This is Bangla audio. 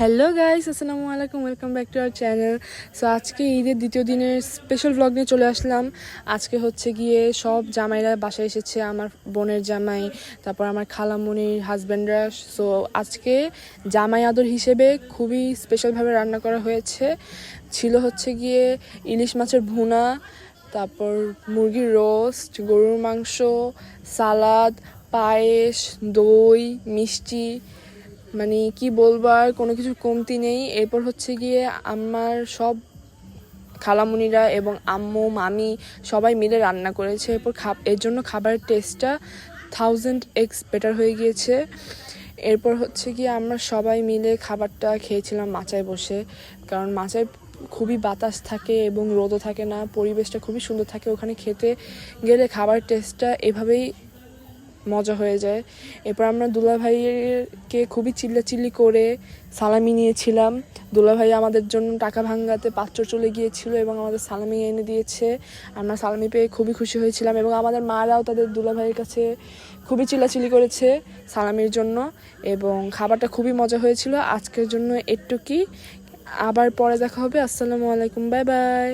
হ্যালো গাইস, আসসালামু আলাইকুম, welcome back to our channel. So আজকে ঈদের দ্বিতীয় দিনের স্পেশাল ব্লগ নিয়ে চলে আসলাম। আজকে হচ্ছে গিয়ে সব জামাইরা বাসায় এসেছে, আমার বোনের জামাই, তারপর আমার খালামণির হাজব্যান্ডরা। সো আজকে জামাই আদর হিসেবে খুবই স্পেশালভাবে রান্না করা হয়েছে। ছিল হচ্ছে গিয়ে ইলিশ মাছের ভুনা, তারপর মুরগির রোস্ট, গরুর মাংস, সালাদ, পায়েস, দই, মিষ্টি, মানে কি বলবো, আর কোনো কিছু কমতি নেই। এরপর হচ্ছে গিয়ে আমার সব খালামুনিরা এবং আম্মু মামি সবাই মিলে রান্না করেছে। এরপর এর জন্য খাবারের টেস্টটা 1000x বেটার হয়ে গিয়েছে। এরপর হচ্ছে গিয়ে আমরা সবাই মিলে খাবারটা খেয়েছিলাম মাচায় বসে, কারণ মাচায় খুবই বাতাস থাকে এবং রোদও থাকে না, পরিবেশটা খুবই সুন্দর থাকে। ওখানে খেতে গেলে খাবার টেস্টটা এভাবেই মজা হয়ে যায়। এরপর আমরা দুলাভাইকে খুবই চিল্লাচিল্লি করে সালামি নিয়েছিলাম। দুলাভাই আমাদের জন্য টাকা ভাঙাতে পাত্র চলে গিয়েছিল এবং আমাদের সালামি এনে দিয়েছে। আমরা সালামি পেয়ে খুবই খুশি হয়েছিলাম এবং আমাদের মারাও তাদের দুলাভাইয়ের কাছে খুবই চিল্লাচিল্লি করেছে সালামির জন্য। এবং খাবারটা খুবই মজা হয়েছিল। আজকের জন্য এটুকুই, আবার পরে দেখা হবে। আসসালামু আলাইকুম, বাই বাই।